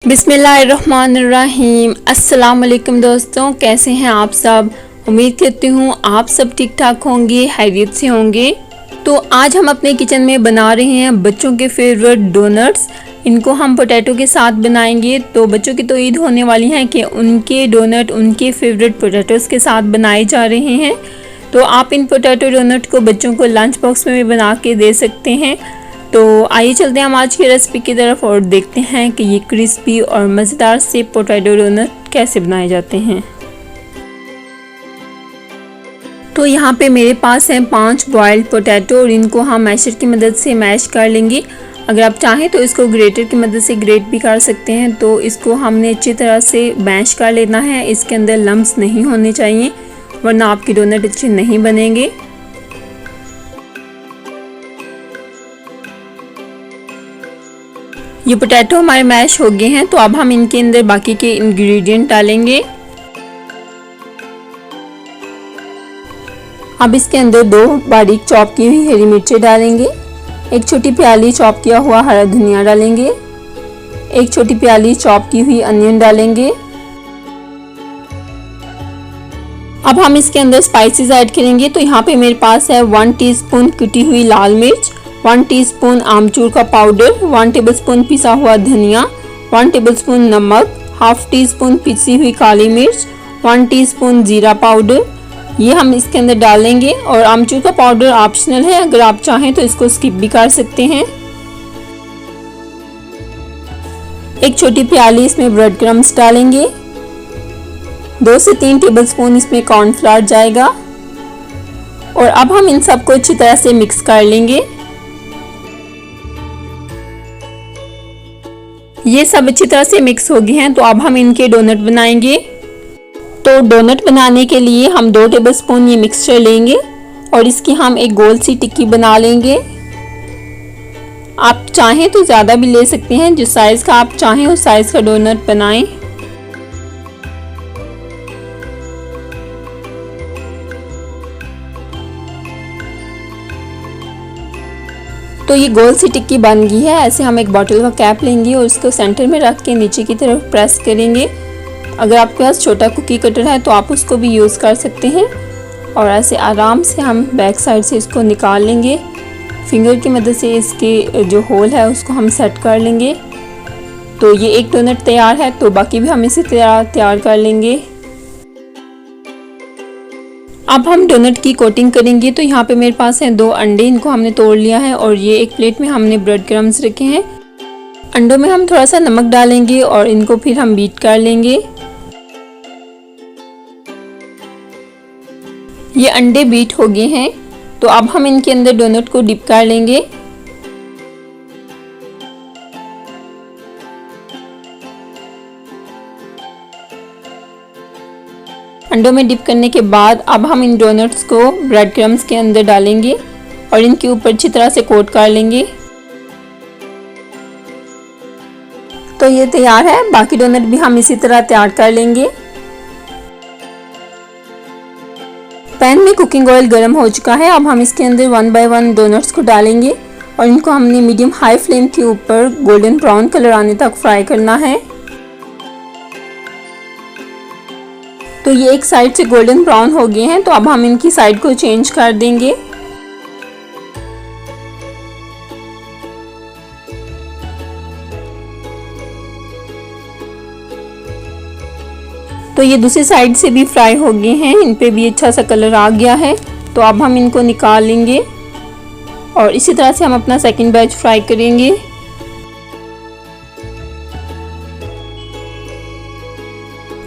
बिस्मिल्लाहिर्रहमानिर्रहीम। अस्सलाम वालेकुम दोस्तों, कैसे हैं आप सब। उम्मीद करती हूँ आप सब ठीक ठाक होंगे, खैरियत से होंगे। तो आज हम अपने किचन में बना रहे हैं बच्चों के फेवरेट डोनट्स। इनको हम पोटैटो के साथ बनाएंगे। तो बच्चों की तो ईद होने वाली है कि उनके डोनट उनके फेवरेट पोटैटोस के साथ बनाए जा रहे हैं। तो आप इन पोटैटो डोनट को बच्चों को लंच बॉक्स में भी बना के दे सकते हैं। तो आइए चलते हैं हम आज की रेसिपी की तरफ और देखते हैं कि ये क्रिस्पी और मज़ेदार से पोटैटो डोनट कैसे बनाए जाते हैं। तो यहाँ पे मेरे पास है 5 बॉइल्ड पोटैटो और इनको हम मैशर की मदद से मैश कर लेंगे। अगर आप चाहें तो इसको ग्रेटर की मदद से ग्रेट भी कर सकते हैं। तो इसको हमने अच्छी तरह से मैश कर लेना है। इसके अंदर लम्स नहीं होने चाहिए वरना आपके डोनट अच्छे नहीं बनेंगे। ये पोटैटो हमारे मैश हो गए हैं। तो अब हम इनके अंदर बाकी के इंग्रेडिएंट डालेंगे। अब इसके अंदर 2 बारीक चॉप की हुई हरी मिर्चें डालेंगे। 1 छोटी प्याली चॉप किया हुआ हरा धनिया डालेंगे। 1 छोटी प्याली चॉप की हुई अनियन डालेंगे। अब हम इसके अंदर स्पाइसेस ऐड करेंगे। तो यहाँ पे मेरे पास है 1 टीस्पून कुटी हुई लाल मिर्च, 1 टीस्पून आमचूर का पाउडर, 1 टेबलस्पून पिसा हुआ धनिया, 1 टेबलस्पून नमक, हाफ टीस्पून पिसी हुई काली मिर्च, 1 टीस्पून जीरा पाउडर। ये हम इसके अंदर डालेंगे। और आमचूर का पाउडर ऑप्शनल है, अगर आप चाहें तो इसको स्किप भी कर सकते हैं। 1 छोटी प्याली इसमें ब्रेड क्रम्स डालेंगे। 2 से 3 टेबलस्पून इसमें कॉर्नफ्लावर जाएगा। और अब हम इन सबको अच्छी तरह से मिक्स कर लेंगे। ये सब अच्छी तरह से मिक्स हो गए हैं। तो अब हम इनके डोनट बनाएंगे। तो डोनट बनाने के लिए हम 2 टेबलस्पून ये मिक्सचर लेंगे और इसकी हम एक गोल सी टिक्की बना लेंगे। आप चाहें तो ज़्यादा भी ले सकते हैं, जिस साइज़ का आप चाहें उस साइज़ का डोनट बनाएं। तो ये गोल सी टिक्की बन गई है। ऐसे हम एक बॉटल का कैप लेंगे और इसको सेंटर में रख के नीचे की तरफ प्रेस करेंगे। अगर आपके पास छोटा कुकी कटर है तो आप उसको भी यूज़ कर सकते हैं। और ऐसे आराम से हम बैक साइड से इसको निकाल लेंगे। फिंगर की मदद से इसके जो होल है उसको हम सेट कर लेंगे। तो ये एक डोनट तैयार है। तो बाकी भी हम इसी तरह तैयार कर लेंगे। अब हम डोनट की कोटिंग करेंगे। तो यहाँ पे मेरे पास है 2 अंडे, इनको हमने तोड़ लिया है और ये एक प्लेट में हमने ब्रेड क्रम्स रखे हैं। अंडों में हम थोड़ा सा नमक डालेंगे और इनको फिर हम बीट कर लेंगे। ये अंडे बीट हो गए हैं। तो अब हम इनके अंदर डोनट को डिप कर लेंगे। अंडों में डिप करने के बाद अब हम इन डोनट्स को ब्रेड क्रम्स के अंदर डालेंगे और इनके ऊपर अच्छी तरह से कोट कर लेंगे। तो ये तैयार है। बाकी डोनट भी हम इसी तरह तैयार कर लेंगे। पैन में कुकिंग ऑयल गर्म हो चुका है। अब हम इसके अंदर 1 बाय 1 डोनट्स को डालेंगे और इनको हमने मीडियम हाई फ्लेम के ऊपर गोल्डन ब्राउन कलर आने तक फ्राई करना है। तो ये एक साइड से गोल्डन ब्राउन हो गए हैं। तो अब हम इनकी साइड को चेंज कर देंगे। तो ये दूसरी साइड से भी फ्राई हो गए हैं। इन पे भी अच्छा सा कलर आ गया है। तो अब हम इनको निकाल लेंगे और इसी तरह से हम अपना सेकंड बैच फ्राई करेंगे।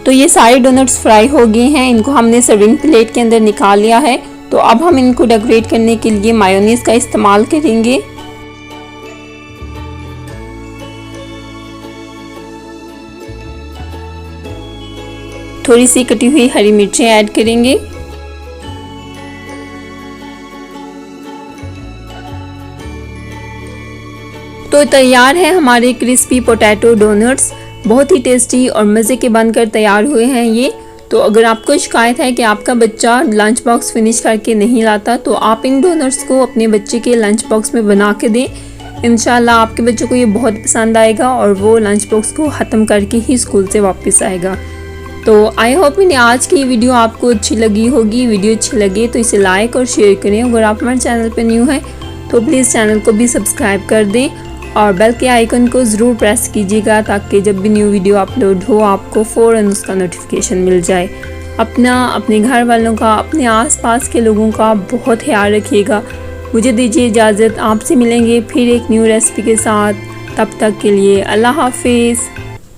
तो ये सारे डोनट्स फ्राई हो गए हैं। इनको हमने सर्विंग प्लेट के अंदर निकाल लिया है। तो अब हम इनको डेकोरेट करने के लिए मायोनीज का इस्तेमाल करेंगे। थोड़ी सी कटी हुई हरी मिर्चें ऐड करेंगे। तो तैयार है हमारे क्रिस्पी पोटैटो डोनट्स। बहुत ही टेस्टी और मज़े के बनकर तैयार हुए हैं ये। तो अगर आपको शिकायत है कि आपका बच्चा लंच बॉक्स फिनिश करके नहीं लाता तो आप इन डोनट्स को अपने बच्चे के लंच बॉक्स में बना के दें। इंशाल्लाह आपके बच्चों को ये बहुत पसंद आएगा और वो लंच बॉक्स को ख़त्म करके ही स्कूल से वापस आएगा। तो आई होप मैंने आज की वीडियो आपको अच्छी लगी होगी। वीडियो अच्छी लगे तो इसे लाइक और शेयर करें। अगर आप हमारे चैनल पर न्यू हैं तो प्लीज़ चैनल को भी सब्सक्राइब कर दें और बेल के आइकन को ज़रूर प्रेस कीजिएगा ताकि जब भी न्यू वीडियो अपलोड हो आपको फ़ौरन उसका नोटिफिकेशन मिल जाए। अपना, अपने घर वालों का, अपने आसपास के लोगों का बहुत ख्याल रखिएगा। मुझे दीजिए इजाज़त, आपसे मिलेंगे फिर एक न्यू रेसिपी के साथ। तब तक के लिए अल्लाह हाफिज़।